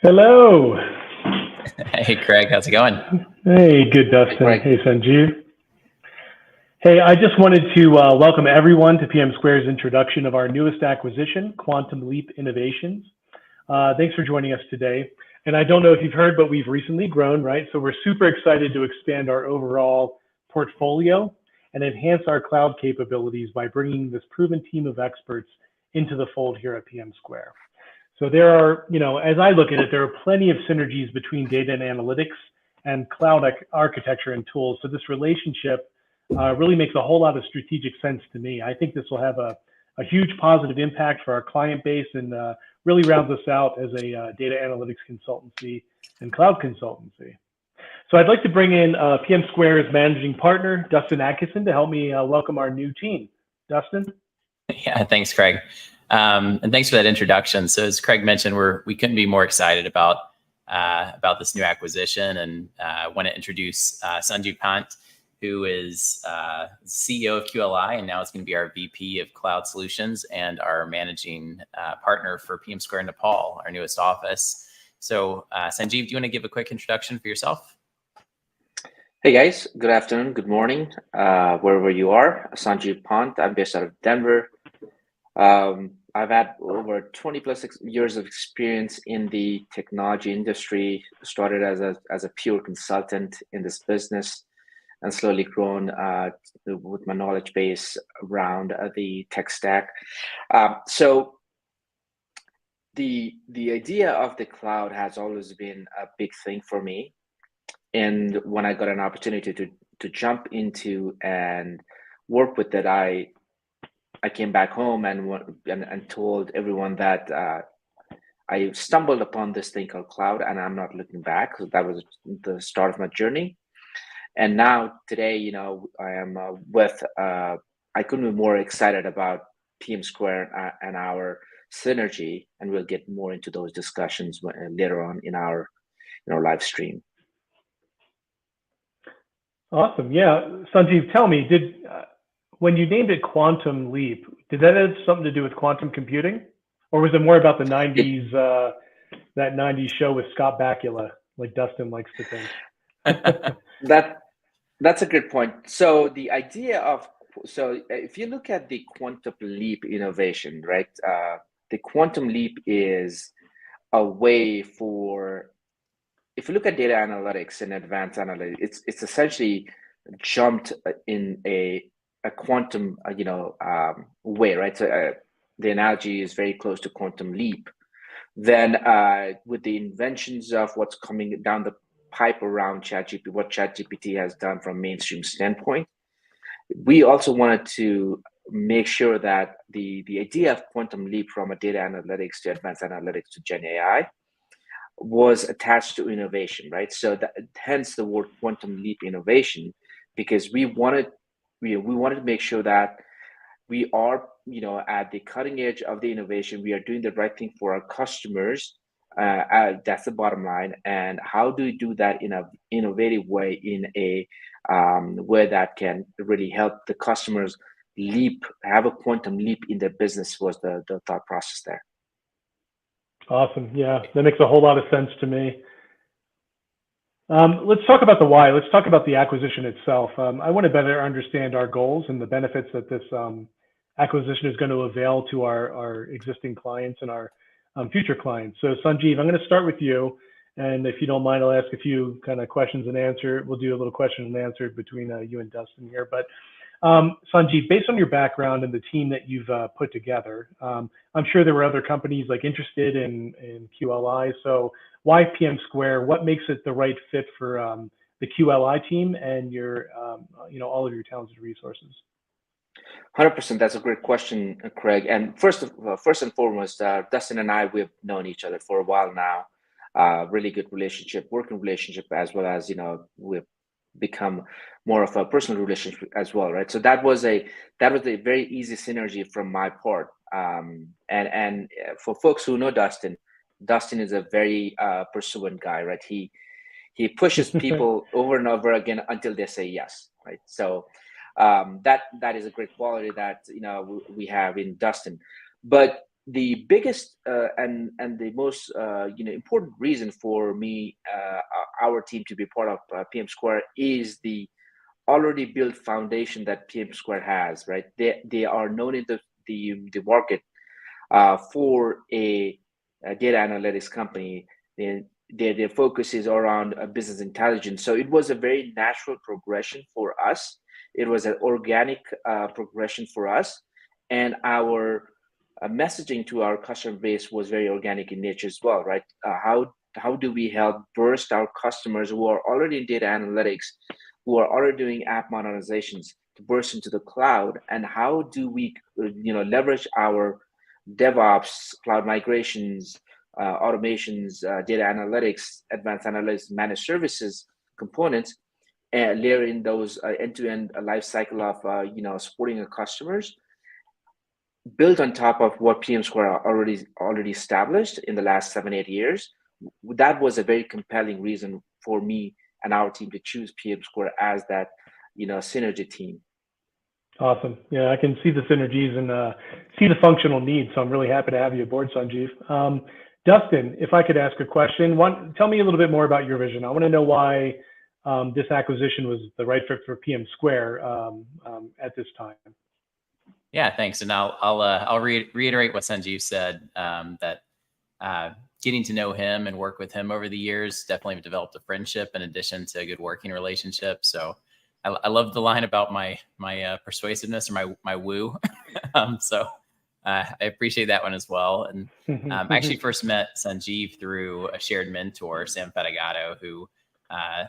Hello. Hey, Craig, how's it going? Hey, good, Dustin. Hey, Sanjeev. Hey, I just wanted to welcome everyone to PMsquare's introduction of our newest acquisition, Quantum Leap Innovations. Thanks for joining us today. And I don't know if you've heard, but we've recently grown, right? So we're super excited to expand our overall portfolio and enhance our cloud capabilities by bringing this proven team of experts into the fold here at PMsquare. So there are, as I look at it, there are plenty of synergies between data and analytics and cloud architecture and tools. So this relationship really makes a whole lot of strategic sense to me. I think this will have a huge positive impact for our client base and really rounds us out as a data analytics consultancy and cloud consultancy. So I'd like to bring in PMsquare's managing partner, Dustin Adkison, to help me welcome our new team. Dustin? Yeah, thanks, Craig. And thanks for that introduction. So as Craig mentioned, we couldn't be more excited about this new acquisition, and want to introduce Sanjeev Pant, who is CEO of QLI, and now it's going to be our VP of Cloud Solutions and our managing partner for PMsquare Nepal, our newest office. So Sanjeev, do you want to give a quick introduction for yourself? Hey guys, good afternoon, good morning, wherever you are. Sanjeev Pant, I'm based out of Denver. I've had over 20 plus years of experience in the technology industry. Started as a pure consultant in this business and slowly grown with my knowledge base around the tech stack. So the idea of the cloud has always been a big thing for me. And when I got an opportunity to jump into and work with it, I came back home and told everyone that I stumbled upon this thing called cloud, and I'm not looking back. So that was the start of my journey. And now today, I am I couldn't be more excited about PMsquare and our synergy, and we'll get more into those discussions later on in our live stream. Awesome. Yeah. Sanjeev, tell me, when you named it Quantum Leap, did that have something to do with quantum computing? Or was it more about the 90s, that 90s show with Scott Bakula, like Dustin likes to think? That's a good point. So the idea if you look at the Quantum Leap innovation, right? The Quantum Leap is a way for, if you look at data analytics and advanced analytics, it's essentially jumped in a quantum, way, right? So the analogy is very close to quantum leap. Then with the inventions of what's coming down the pipe around ChatGPT, what ChatGPT has done from a mainstream standpoint, we also wanted to make sure that the idea of quantum leap from a data analytics to advanced analytics to Gen AI was attached to innovation, right? So hence the word quantum leap innovation, because we wanted to make sure that we are, at the cutting edge of the innovation. We are doing the right thing for our customers. That's the bottom line. And how do we do that in an innovative way, in a way that can really help the customers have a quantum leap in their business, was the thought process there. Awesome. Yeah, that makes a whole lot of sense to me. Let's talk about the why. Let's talk about the acquisition itself. I want to better understand our goals and the benefits that this acquisition is going to avail to our existing clients and our future clients. So Sanjeev, I'm going to start with you. And if you don't mind, I'll ask a few kind of questions and answer. We'll do a little question and answer between you and Dustin here. But Sanjeev, based on your background and the team that you've put together, I'm sure there were other companies interested in QLI. So why PMsquare? What makes it the right fit for the QLI team and your, all of your talented resources? 100%. That's a great question, Craig. And first and foremost, Dustin and I, we've known each other for a while now. Really good relationship, working relationship, as well as we've become more of a personal relationship as well, right? So that was a very easy synergy from my part. And for folks who know Dustin is a very pursuant guy, right? He pushes people over and over again until they say yes, right? So that is a great quality that we have in Dustin. But the biggest and the most important reason for me, our team to be part of PMsquare is the already built foundation that PMsquare has. Right, they are known in the market for a data analytics company. Their focus is around business intelligence. So it was a very natural progression for us. It was an organic progression for us, and our messaging to our customer base was very organic in nature as well, right? How do we help burst our customers who are already in data analytics, who are already doing app modernizations, to burst into the cloud, and how do we leverage our DevOps, cloud migrations, automations, data analytics, advanced analytics, managed services components, and layer in those end-to-end life cycle of supporting our customers, built on top of what PMsquare already established in the last 7-8 years. That was a very compelling reason for me and our team to choose PMsquare as that synergy team. Awesome. Yeah, I can see the synergies and see the functional needs. So I'm really happy to have you aboard, Sanjeev. Dustin, if I could ask a question, tell me a little bit more about your vision. I want to know why this acquisition was the right fit for PMsquare at this time. Yeah, thanks. And I'll reiterate what Sanjeev said, that getting to know him and work with him over the years definitely developed a friendship in addition to a good working relationship. So I love the line about my persuasiveness or my woo. So I appreciate that one as well. And I actually first met Sanjeev through a shared mentor, Sam Fatigato, who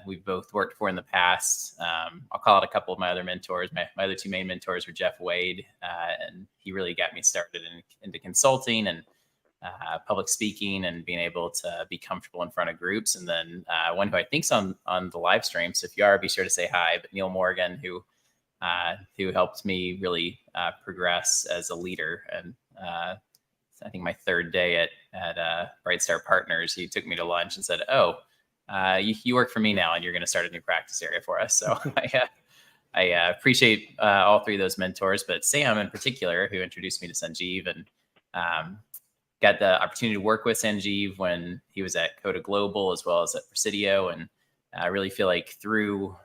we've both worked for in the past. I'll call out a couple of my other mentors. My other two main mentors were Jeff Wade, and he really got me started into consulting and public speaking and being able to be comfortable in front of groups. And then one who I think's on the live stream, so if you are, be sure to say hi. But Neil Morgan, who helped me really progress as a leader. And I think my third day at Bright Star Partners, he took me to lunch and said, "Oh, you work for me now, and you're going to start a new practice area for us." So I appreciate all three of those mentors, but Sam in particular, who introduced me to Sanjeev, and got the opportunity to work with Sanjeev when he was at Coda Global as well as at Presidio. And I really feel like through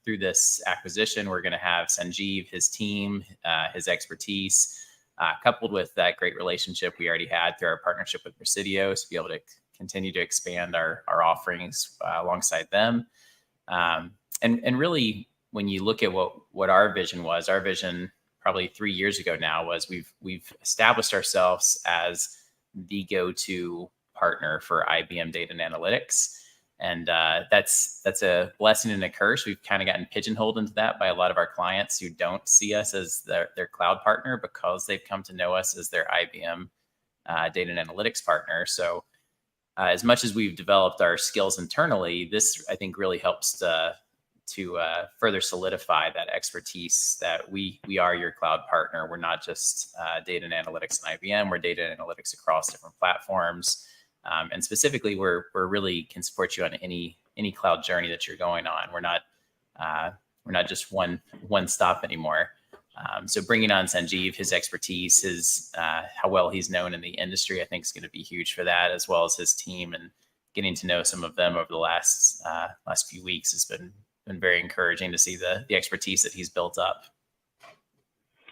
this acquisition, we're going to have Sanjeev, his team, his expertise, coupled with that great relationship we already had through our partnership with Presidio, to be able to continue to expand our offerings alongside them. And really, when you look at what our vision was, our vision probably 3 years ago now was we've established ourselves as the go-to partner for IBM data and analytics. And that's a blessing and a curse. We've kind of gotten pigeonholed into that by a lot of our clients who don't see us as their cloud partner because they've come to know us as their IBM data and analytics partner. So as much as we've developed our skills internally, this I think really helps to further solidify that expertise that we are your cloud partner. We're not just data and analytics and IBM. We're data and analytics across different platforms. And specifically, we're really can support you on any cloud journey that you're going on. We're not just one stop anymore. So bringing on Sanjeev, his expertise, his how well he's known in the industry, I think is going to be huge for that, as well as his team. And getting to know some of them over the last few weeks has been very encouraging to see the expertise that he's built up.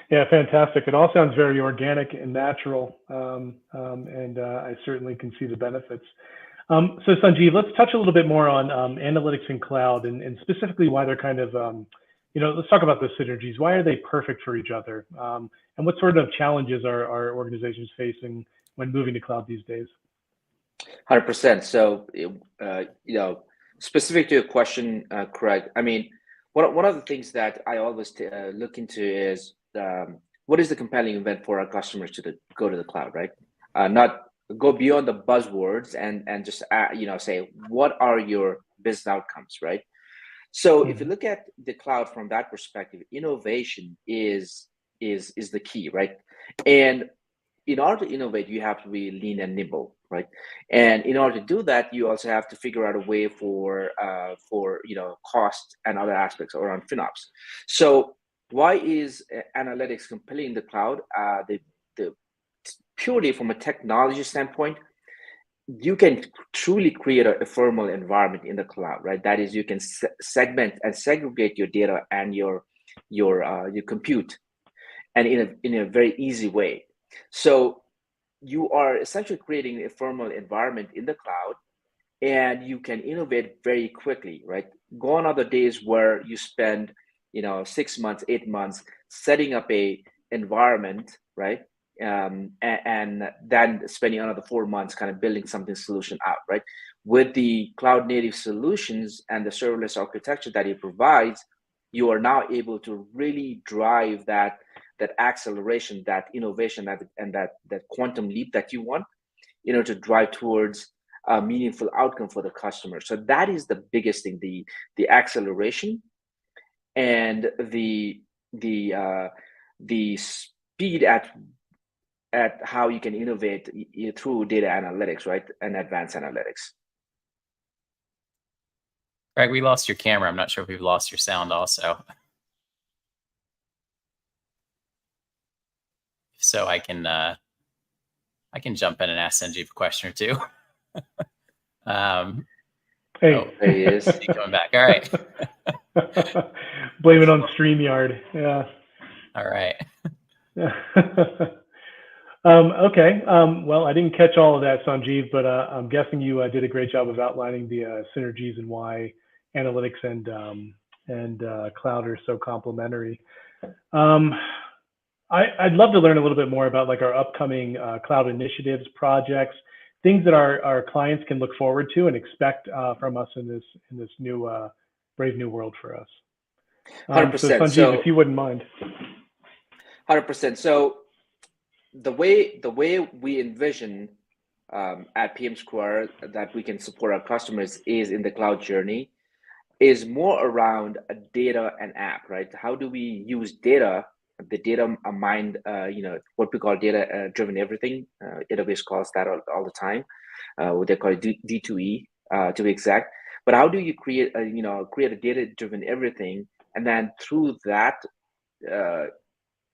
Yeah, fantastic. It all sounds very organic and natural, and I certainly can see the benefits. So Sanjeev, let's touch a little bit more on analytics and cloud, and specifically why they're kind of, let's talk about the synergies. Why are they perfect for each other? And what sort of challenges are organizations facing when moving to cloud these days? 100%. So, specific to your question, Craig, I mean, one of the things that I always look into is what is the compelling event for our customers to go to the cloud, right? Not go beyond the buzzwords and just say what are your business outcomes, right? So if you look at the cloud from that perspective, innovation is the key, right? And in order to innovate, you have to be lean and nimble, right? And in order to do that, you also have to figure out a way for cost and other aspects around FinOps. So why is analytics compelling in the cloud? The purely from a technology standpoint, you can truly create a ephemeral environment in the cloud, right? That is, you can segment and segregate your data and your compute, and in a very easy way. So you are essentially creating a ephemeral environment in the cloud, and you can innovate very quickly, right? Gone are the days where you spend 6 months, 8 months setting up a environment, right? And then spending another 4 months kind of building something solution out, right? With the cloud native solutions and the serverless architecture that it provides, you are now able to really drive that acceleration, that innovation, and that quantum leap that you want, to drive towards a meaningful outcome for the customer. So that is the biggest thing: the acceleration and the speed at how you can innovate through data analytics, right, and advanced analytics. Greg, we lost your camera. I'm not sure if we've lost your sound also. So I can jump in and ask Sanjeev a question or two. Hey, oh, there he is. He's coming back. All right. Blame it on StreamYard. Yeah. All right. Okay. Well, I didn't catch all of that, Sanjeev, but I'm guessing you did a great job of outlining the synergies and why analytics and cloud are so complementary. I'd love to learn a little bit more about like our upcoming cloud initiatives, projects, things that our clients can look forward to and expect from us in this new brave new world for us. 100%. So Sanjeev, if you wouldn't mind. 100%. So the way we envision at PMsquare that we can support our customers is in the cloud journey is more around a data and app, right? How do we use data, the data mined, what we call data driven everything. AWS calls that all the time. What they call it D2E to be exact. But how do you create a data driven everything, and then through that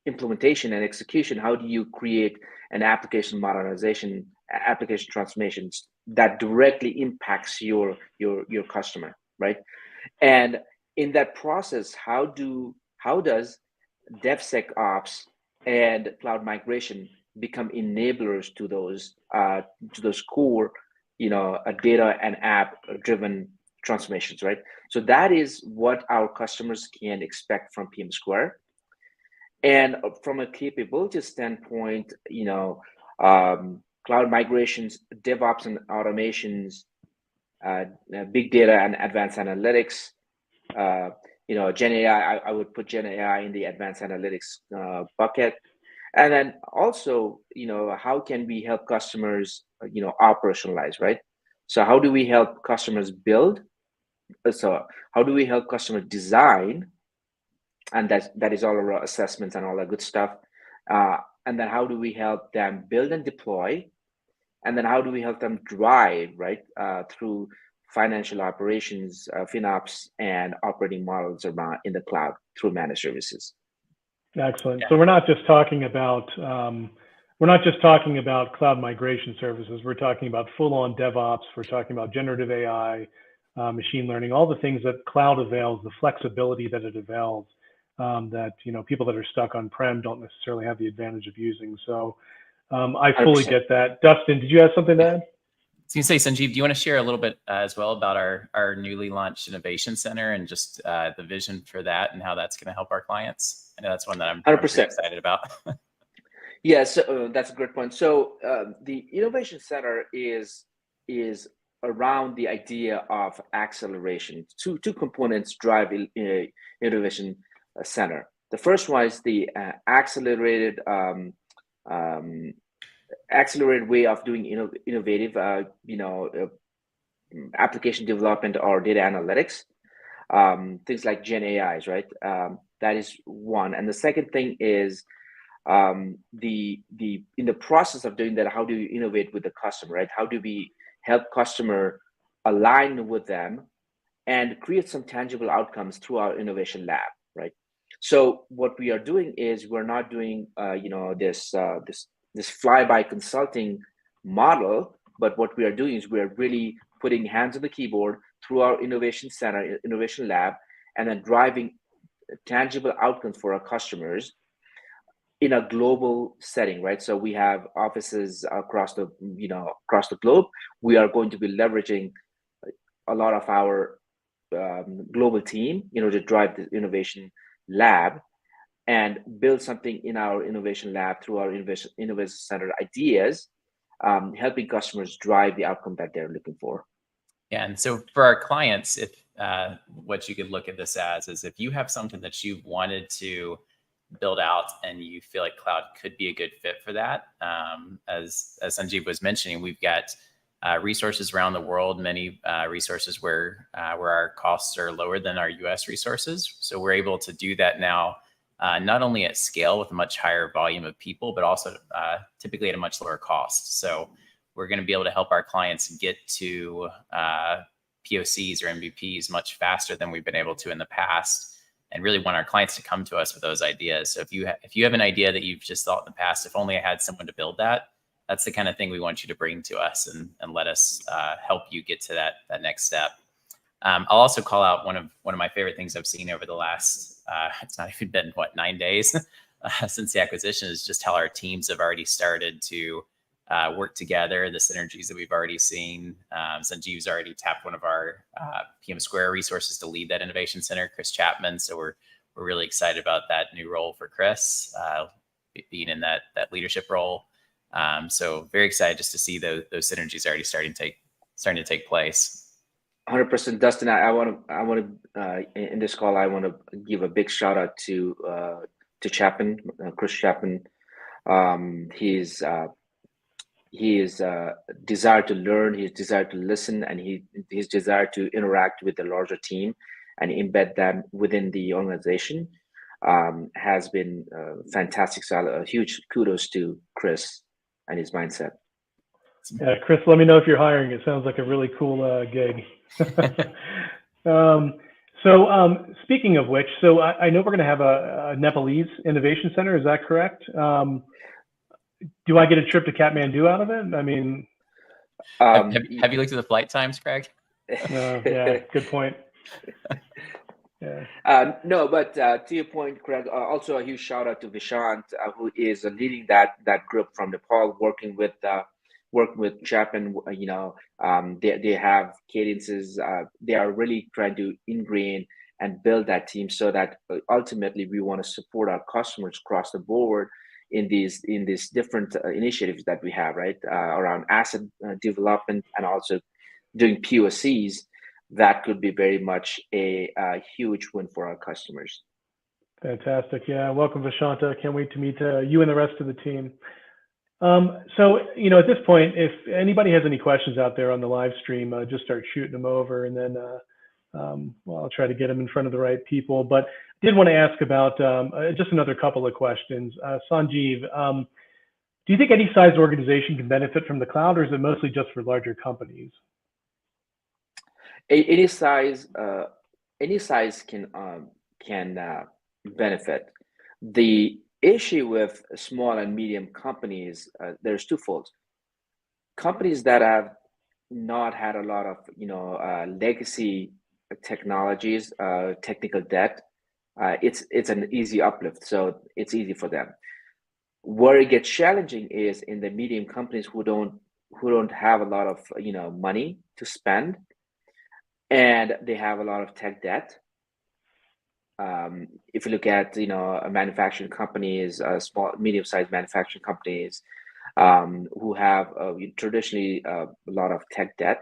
implementation and execution, how do you create an application modernization, application transformations that directly impacts your customer, right? And in that process, how does DevSecOps and cloud migration become enablers to those core, data and app driven transformations, right? So that is what our customers can expect from PMsquare. And from a capability standpoint, cloud migrations, DevOps and automations, big data and advanced analytics, Gen AI, I would put Gen AI in the advanced analytics bucket. And then also, how can we help customers, operationalize, right? So how do we help customers build? So how do we help customers design? And that is all around assessments and all that good stuff. And then how do we help them build and deploy? And then how do we help them drive, right, through financial operations, FinOps, and operating models around in the cloud through managed services? Excellent. Yeah. So we're not just talking about cloud migration services. We're talking about full-on DevOps. We're talking about generative AI, machine learning, all the things that cloud avails, the flexibility that it avails, that people that are stuck on-prem don't necessarily have the advantage of using. So I fully 100%. get that. Dustin, did you have something to add? I was going to say, Sanjeev, do you want to share a little bit as well about our newly launched Innovation Center and just the vision for that and how that's going to help our clients? I know that's one that I'm 100% pretty excited about. Yeah, so that's a great point. So the Innovation Center is around the idea of acceleration. Two components drive Innovation Center. The first one is the accelerated way of doing innovative, application development or data analytics, things like Gen AIs, right? That is one. And the second thing is in the process of doing that, how do you innovate with the customer, right? How do we help customer align with them and create some tangible outcomes through our innovation lab, right? So what we are doing is we're not doing this this fly-by consulting model, but what we are doing is we are really putting hands on the keyboard through our innovation center, innovation lab, and then driving tangible outcomes for our customers in a global setting, right? So we have offices across the globe. We are going to be leveraging a lot of our global team, to drive the innovation lab and build something in our innovation lab through our innovation center ideas, helping customers drive the outcome that they're looking for. Yeah, and so for our clients, if what you could look at this as is if you have something that you wanted to build out and you feel like cloud could be a good fit for that, as Sanjeev was mentioning, we've got resources around the world, many resources where our costs are lower than our US resources. So we're able to do that now, not only at scale with a much higher volume of people, but also typically at a much lower cost. So we're going to be able to help our clients get to POCs or MVPs much faster than we've been able to in the past, and really want our clients to come to us with those ideas. So if you have an idea that you've just thought in the past, if only I had someone to build that, that's the kind of thing we want you to bring to us and let us help you get to that next step. I'll also call out one of my favorite things I've seen over the last, it's not even been 9 days since the acquisition, is just how our teams have already started to work together, the synergies that we've already seen. Sanjeev's already tapped one of our PMsquare resources to lead that innovation center, Chris Chapman. So we're really excited about that new role for Chris, being in that leadership role. So very excited just to see those synergies already starting to take place. 100%, Dustin. I want to in this call, I want to give a big shout out to Chapman, Chris Chapman. His desire to learn, his desire to listen, and his desire to interact with the larger team and embed them within the organization has been fantastic. So a huge kudos to Chris and his mindset. Yeah, Chris, let me know if you're hiring. It sounds like a really cool gig. So speaking of which, so I know we're going to have a Nepalese innovation center. Is that correct? Do I get a trip to Kathmandu out of it? I mean, have you looked at the flight times, Craig? Yeah, good point. Yeah. No, but to your point, Craig, also a huge shout out to Vishant, who is leading that group from Nepal, working with Chapman. They have cadences. They are really trying to ingrain and build that team so that ultimately we want to support our customers across the board in these different initiatives that we have, right, around asset development and also doing POCs. That could be very much a huge win for our customers. Fantastic. Yeah, welcome, Vishanta. Can't wait to meet you and the rest of the team. So, at this point, if anybody has any questions out there on the live stream, just start shooting them over, and then I'll try to get them in front of the right people. But I did want to ask about just another couple of questions. Sanjeev, do you think any size organization can benefit from the cloud, or is it mostly just for larger companies? Any size can benefit. The issue with small and medium companies, there's twofold. Companies that have not had a lot of legacy technologies, technical debt, it's an easy uplift, so it's easy for them. Where it gets challenging is in the medium companies who don't have a lot of money to spend, and they have a lot of tech debt. If you look at manufacturing companies, small, medium-sized manufacturing companies who have traditionally a lot of tech debt,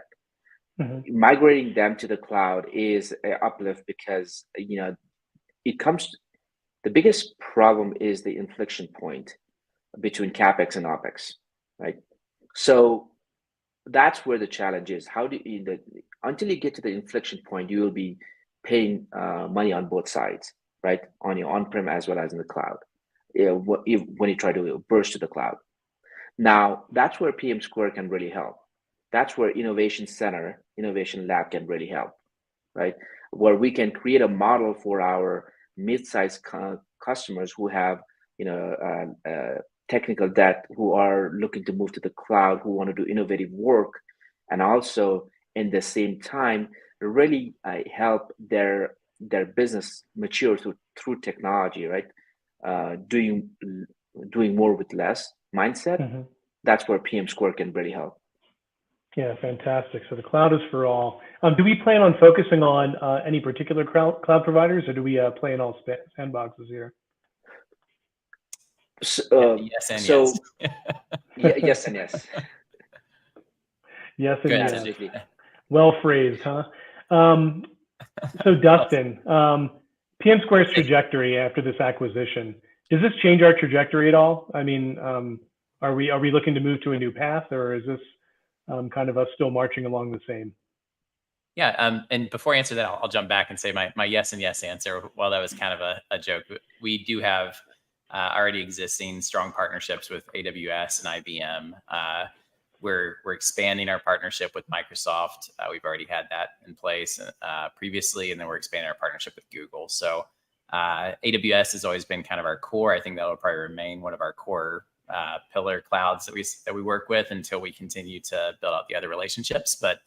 migrating them to the cloud is an uplift because it comes. The biggest problem is the inflection point between capex and opex, right? So that's where the challenge is. How do you, until you get to the inflection point, you will be paying money on both sides, right? On your on-prem as well as in the cloud. When you try to burst to the cloud. Now, that's where PMsquare can really help. That's where Innovation Center, Innovation Lab can really help, right? Where we can create a model for our mid-sized customers who have technical debt who are looking to move to the cloud, who want to do innovative work, and also in the same time really help their business mature through technology, right? Doing more with less mindset. That's where PMsquare can really help. Yeah, fantastic. So the cloud is for all. Do we plan on focusing on any particular cloud providers, or do we play in all sandboxes here? Yes and yes. Yes and yes. Yes and yes. Absolutely. Well phrased, huh? So Dustin, PMsquare's trajectory after this acquisition, does this change our trajectory at all? I mean, are we looking to move to a new path, or is this kind of us still marching along the same? Yeah, and before I answer that, I'll jump back and say my yes and yes answer. While that was kind of a joke, we do have already existing strong partnerships with AWS and IBM. We're expanding our partnership with Microsoft. We've already had that in place previously, and then we're expanding our partnership with Google. So AWS has always been kind of our core. I think that will probably remain one of our core pillar clouds that we work with until we continue to build out the other relationships. But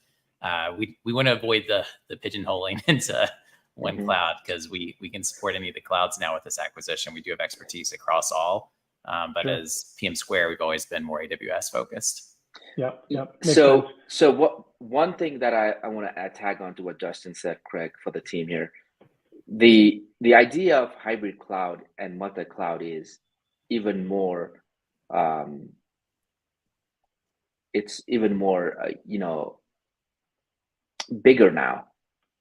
we want to avoid the pigeonholing into one cloud, because we can support any of the clouds now with this acquisition. We do have expertise across all, but as PMsquare, we've always been more AWS focused. Yep. So one thing that I want to tag on to what Dustin said, Craig, for the team here, the idea of hybrid cloud and multi-cloud is even more it's even more bigger now.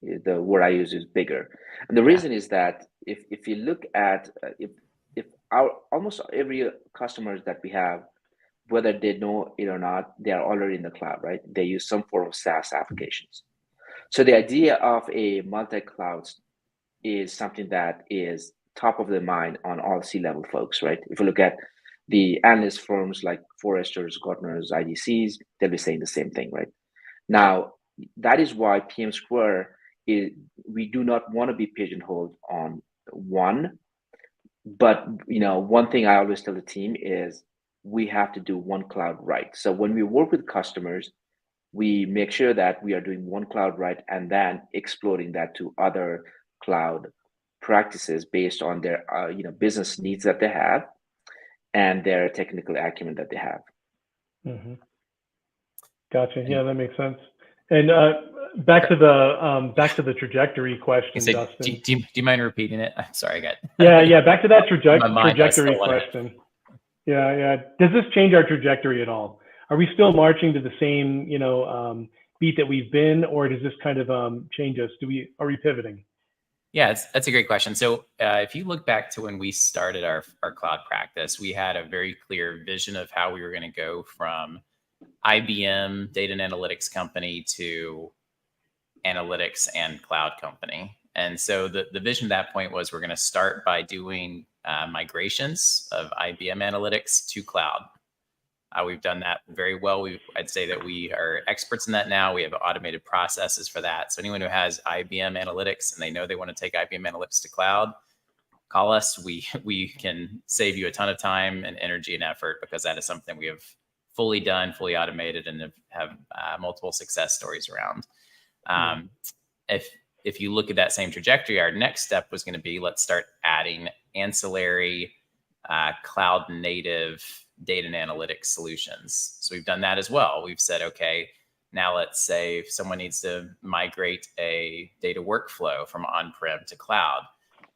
The word I use is bigger, and the reason is that if you look at if our almost every customers that we have, whether they know it or not, they are already in the cloud, right? They use some form of SaaS applications. So the idea of a multi-cloud is something that is top of the mind on all C-level folks, right? If you look at the analyst firms like Forrester's, Gartner's, IDC's, they'll be saying the same thing, right? Now, that is why PMsquare we do not want to be pigeonholed on one. But one thing I always tell the team is we have to do one cloud right. So when we work with customers, we make sure that we are doing one cloud right, and then exploring that to other cloud practices based on their business needs that they have and their technical acumen that they have. Gotcha. Yeah, that makes sense. And back to the trajectory question, Dustin. Do you mind repeating it? I'm sorry, I got. Yeah. Back to that trajectory question. Yeah. Does this change our trajectory at all? Are we still marching to the same beat that we've been, or does this kind of change us? Are we pivoting? Yeah, that's a great question. So if you look back to when we started our cloud practice, we had a very clear vision of how we were going to go from IBM data and analytics company to analytics and cloud company. And so the vision at that point was we're going to start by doing migrations of IBM analytics to cloud. We've done that very well. I'd say that we are experts in that now. We have automated processes for that. So anyone who has IBM analytics and they know they want to take IBM analytics to cloud, call us. We can save you a ton of time and energy and effort, because that is something we have fully done, fully automated, and have multiple success stories around. If you look at that same trajectory, our next step was going to be, let's start adding ancillary cloud native data and analytics solutions. So we've done that as well. We've said, okay, now let's say if someone needs to migrate a data workflow from on-prem to cloud,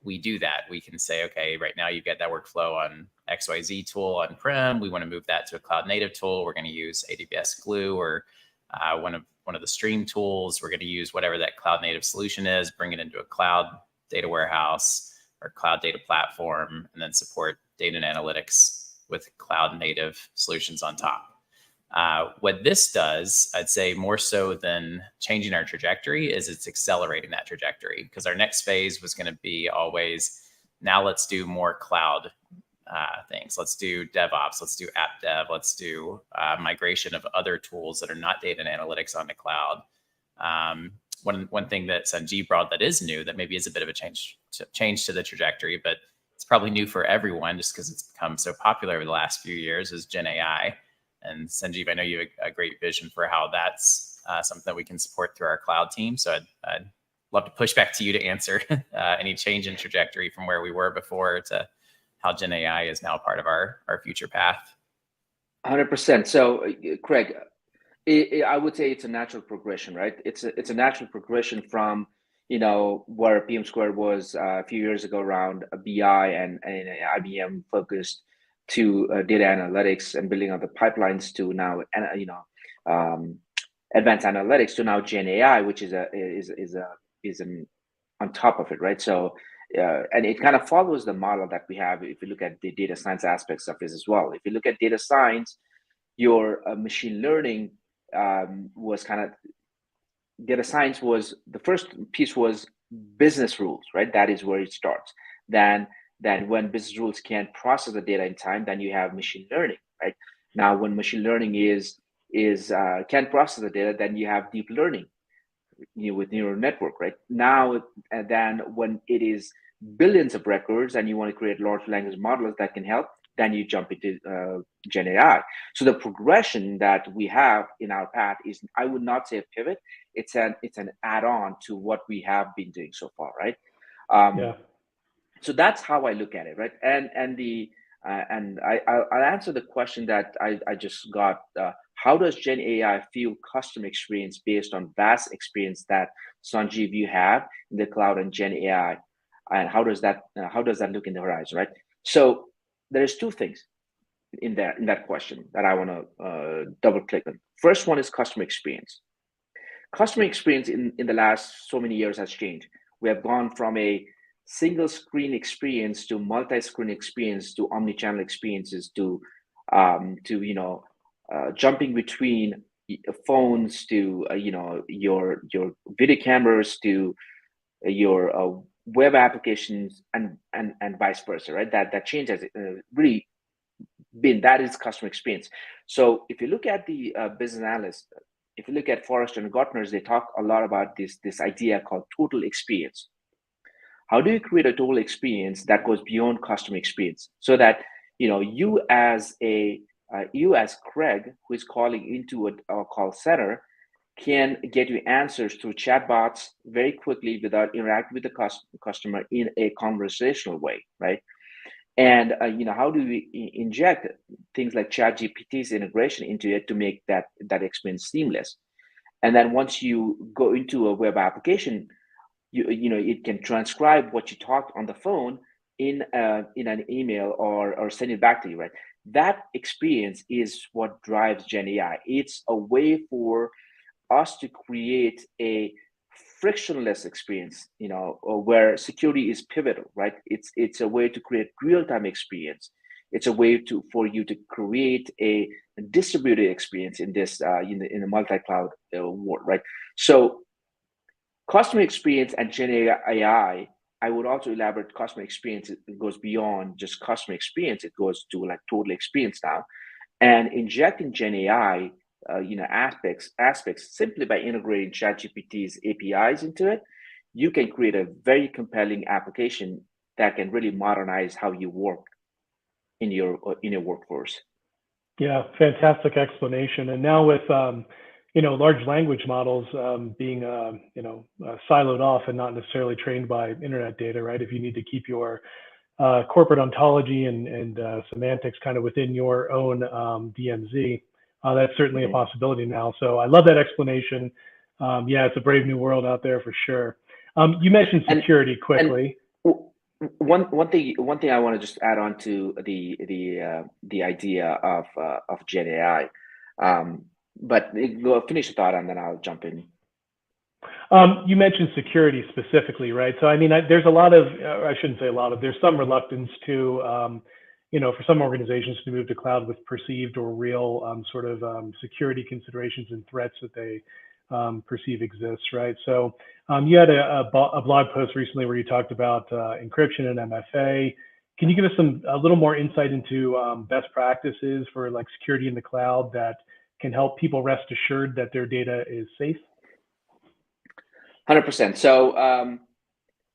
we do that. We can say, okay, right now you've got that workflow on XYZ tool on-prem. We want to move that to a cloud native tool. We're going to use AWS Glue or one of the stream tools. We're going to use whatever that cloud native solution is, bring it into a cloud data warehouse or cloud data platform, and then support data and analytics with cloud native solutions on top. What this does, I'd say more so than changing our trajectory, is it's accelerating that trajectory, because our next phase was going to be always, now let's do more cloud things. Let's do DevOps, let's do app dev, let's do migration of other tools that are not data and analytics onto cloud. One thing that Sanjeev brought that is new, that maybe is a bit of a change to the trajectory, but it's probably new for everyone just because it's become so popular over the last few years, is Gen AI. And Sanjeev, I know you have a great vision for how that's something that we can support through our cloud team. So I'd love to push back to you to answer any change in trajectory from where we were before to how Gen AI is now part of our future path. 100%. So, Craig, I would say it's a natural progression, right? It's a natural progression from, where PMsquare was a few years ago around a BI and IBM focused to data analytics and building out the pipelines to now, advanced analytics to now Gen AI, which is on top of it, right? So, and it kind of follows the model that we have if you look at the data science aspects of this as well. If you look at data science, your machine learning was kind of, data science was, the first piece was business rules, right? That is where it starts. Then when business rules can't process the data in time, then you have machine learning, right? Now, when machine learning can't process the data, then you have deep learning with neural network, right? Now, and then when it is billions of records and you want to create large language models that can help, then you jump into Gen AI. So the progression that we have in our path is, I would not say a pivot. It's an add-on to what we have been doing so far, right? So that's how I look at it, right? And I'll answer the question that I just got. How does Gen AI feel customer experience based on vast experience that Sanjeev you have in the cloud and Gen AI, and how does that look in the horizon, right? So there's two things in that question that I want to double click on. First one is customer experience. Customer experience in the last so many years has changed. We have gone from a single screen experience to multi-screen experience to omni-channel experiences to jumping between phones to your video cameras to your web applications and vice versa, right? That change has really been, that is customer experience. So if you look at the business analysts, if you look at Forrester and Gartner's, they talk a lot about this idea called total experience. How do you create a total experience that goes beyond customer experience, so that you as Craig, who is calling into a call center, can get you answers through chatbots very quickly without interacting with the customer in a conversational way, right? And how do we inject things like ChatGPT's integration into it to make that experience seamless? And then once you go into a web application, it can transcribe what you talked on the phone in an email or send it back to you, right? That experience is what drives Gen AI. It's a way for us to create a frictionless experience, where security is pivotal, right? It's a way to create real-time experience. It's a way for you to create a distributed experience in this in the multi-cloud world, right? So customer experience and Gen AI, I would also elaborate customer experience. It goes beyond just customer experience. It goes to like total experience now. And injecting Gen AI, aspects simply by integrating ChatGPT's APIs into it, you can create a very compelling application that can really modernize how you work in your workforce. Yeah, fantastic explanation. And now with large language models being siloed off and not necessarily trained by internet data, right? If you need to keep your corporate ontology and semantics kind of within your own DMZ, that's certainly a possibility now. So I love that explanation. Yeah, it's a brave new world out there for sure. You mentioned security quickly. One thing I want to just add on to the idea of Gen AI, but go finish the thought and then I'll jump in. You mentioned security specifically, right? So I mean, there's a lot of, I shouldn't say a lot of, there's some reluctance to, for some organizations to move to cloud with perceived or real security considerations and threats that they perceive exists, right? So you had a blog post recently where you talked about encryption and MFA. Can you give us a little more insight into best practices for like security in the cloud that can help people rest assured that their data is safe? 100%.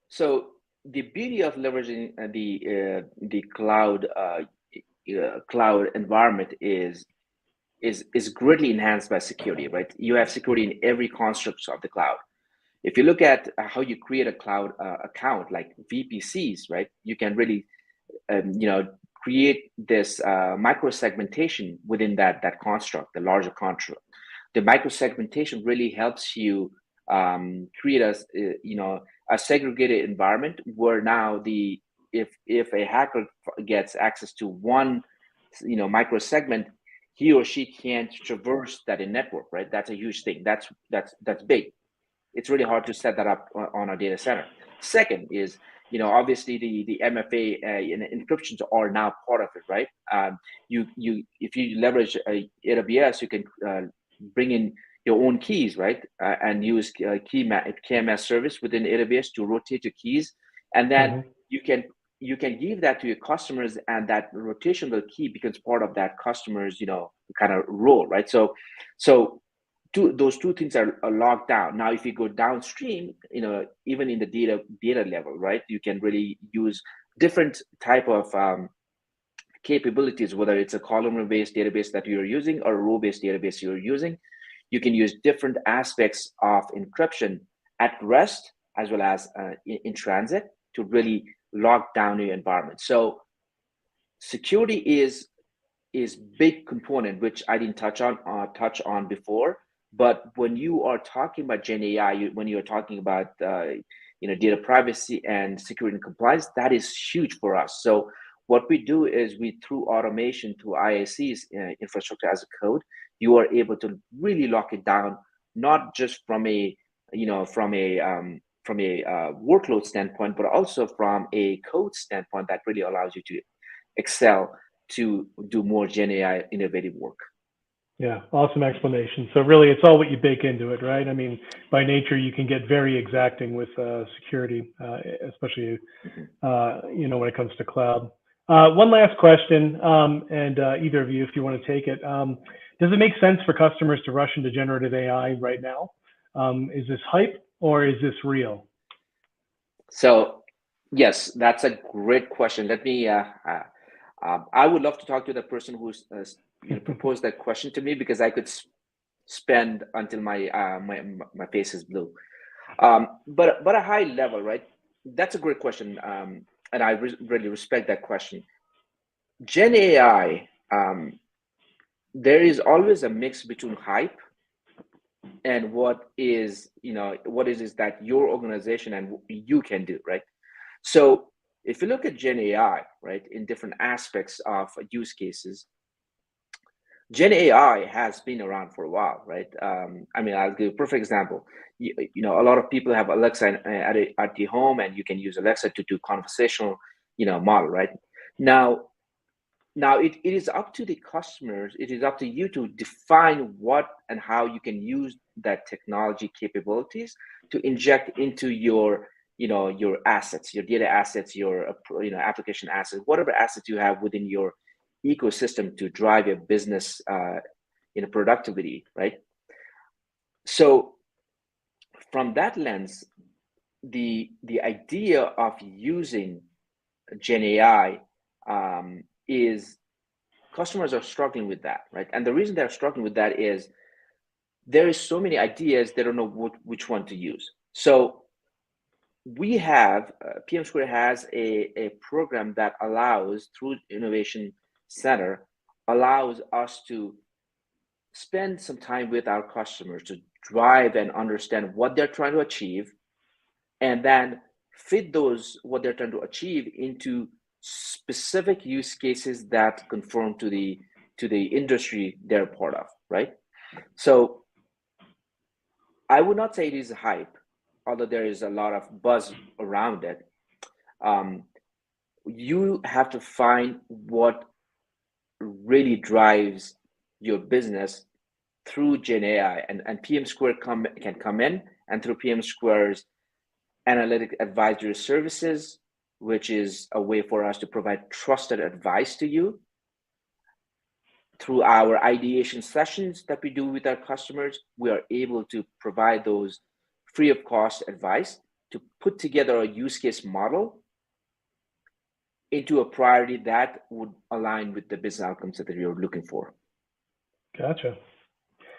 So the beauty of leveraging the cloud environment is greatly enhanced by security, right? You have security in every construct of the cloud. If you look at how you create a cloud account like VPCs, right? You can really, create this micro-segmentation within that construct, the larger construct. The micro-segmentation really helps you create a segregated environment where now if a hacker gets access to one micro segment, he or she can't traverse that in network, right? That's a huge thing. That's big. It's really hard to set that up on a data center. Second is, obviously the MFA and encryptions are now part of it, right? If you leverage AWS, you can bring in your own keys, right? And use KMS service within AWS to rotate your keys, and then you can give that to your customers, and that rotational key becomes part of that customer's kind of role, right? So those two things are locked down. Now, if you go downstream, even in the data level, right, you can really use different type of capabilities, whether it's a columnar-based database that you're using or a row-based database you're using. You can use different aspects of encryption at rest as well as in transit to really lock down your environment. So security is big component, which I didn't touch on before. But when you are talking about Gen AI, when you're talking about data privacy and security and compliance, that is huge for us. So what we do is through automation, through IAC's infrastructure as a code, you are able to really lock it down, not just from a workload standpoint, but also from a code standpoint that really allows you to excel to do more Gen AI innovative work. Yeah, awesome explanation. So really, it's all what you bake into it, right? I mean, by nature, you can get very exacting with security, especially when it comes to cloud. One last question, and either of you, if you want to take it, does it make sense for customers to rush into generative AI right now? Is this hype or is this real? So, yes, that's a great question. Let me. I would love to talk to the person who's proposed that question to me, because I could spend until my face is blue. But at a high level, right? That's a great question, and I really respect that question. Gen AI, there is always a mix between hype and what is that your organization and you can do, right? So if you look at Gen AI, right, in different aspects of use cases, Gen AI has been around for a while, right? I mean, I'll give a perfect example. A lot of people have Alexa at the home, and you can use Alexa to do conversational, model, right? Now it is up to the customers. It is up to you to define what and how you can use that technology capabilities to inject into your assets, your data assets, your application assets, whatever assets you have within your ecosystem to drive your business productivity, right? So from that lens, the idea of using Gen AI is customers are struggling with that, right? And the reason they're struggling with that is there is so many ideas, they don't know which one to use. So we have PMsquare has a program that allows, through Innovation Center, allows us to spend some time with our customers to drive and understand what they're trying to achieve, and then fit what they're trying to achieve into specific use cases that conform to the industry they're part of, right? So I would not say it is hype, although there is a lot of buzz around it. You have to find what really drives your business through Gen AI, and PMsquare can come in, and through PMsquare's analytic advisory services, which is a way for us to provide trusted advice to you through our ideation sessions that we do with our customers. We are able to provide those free of cost advice. to put together a use case model into a priority that would align with the business outcomes that you're looking for. Gotcha.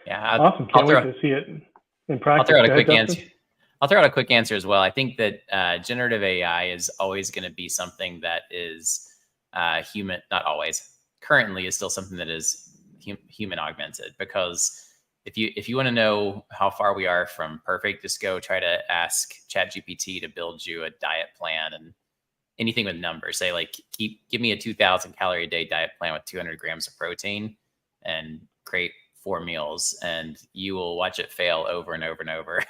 Yeah, awesome. Can't wait to see it in practice. I'll throw out a quick answer. I'll throw out a quick answer as well. I think that generative AI is always going to be something that is human, not always, currently is still something that is human augmented, because if you want to know how far we are from perfect, just go try to ask ChatGPT to build you a diet plan and anything with numbers. Say like, give me a 2,000 calorie a day diet plan with 200 grams of protein and create 4 meals, and you will watch it fail over and over and over.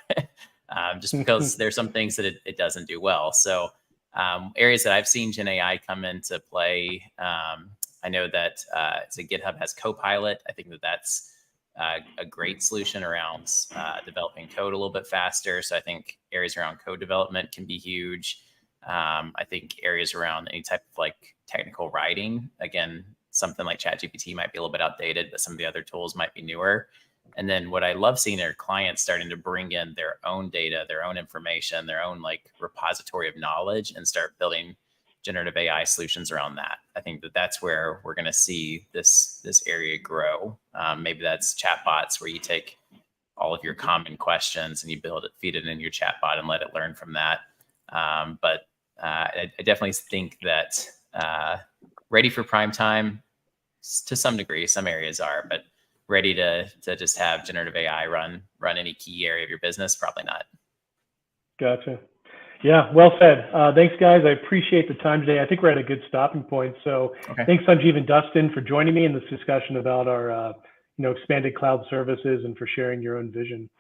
Just because there's some things that it doesn't do well. So areas that I've seen Gen AI come into play, I know that so GitHub has Copilot. I think that that's a great solution around developing code a little bit faster. So I think areas around code development can be huge. I think areas around any type of like technical writing, again, something like ChatGPT might be a little bit outdated, but some of the other tools might be newer. And then what I love seeing are clients starting to bring in their own data, their own information, their own like repository of knowledge, and start building generative AI solutions around that. I think that that's where we're going to see this area grow. Maybe that's chatbots, where you take all of your common questions and you feed it in your chatbot and let it learn from that. But I definitely think that ready for prime time to some degree. Some areas are, but ready to just have generative AI run any key area of your business, probably not. Gotcha. Yeah, well said. Thanks, guys. I appreciate the time today. I think we're at a good stopping point. So thanks, Sanjeev and Dustin, for joining me in this discussion about our expanded cloud services and for sharing your own vision.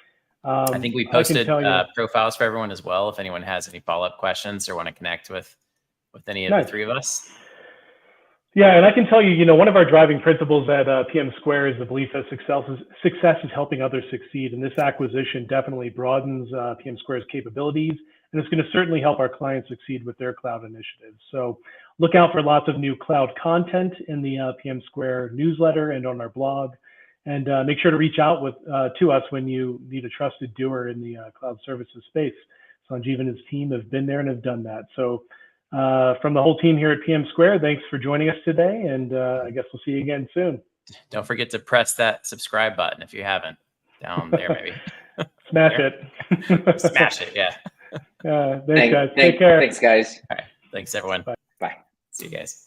I think we posted profiles for everyone as well, if anyone has any follow-up questions or want to connect with any of the three of us. Yeah, and I can tell you, one of our driving principles at PMsquare is the belief that success is helping others succeed. And this acquisition definitely broadens PMsquare's capabilities, and it's going to certainly help our clients succeed with their cloud initiatives. So look out for lots of new cloud content in the PMsquare newsletter and on our blog. And make sure to reach out to us when you need a trusted doer in the cloud services space. Sanjeev and his team have been there and have done that. So from the whole team here at PMsquare, thanks for joining us today. And I guess we'll see you again soon. Don't forget to press that subscribe button if you haven't, down there maybe. Smash it. Smash it, yeah. Thanks, guys. Take care. Thanks, guys. All right. Thanks, everyone. Bye. Bye. See you guys.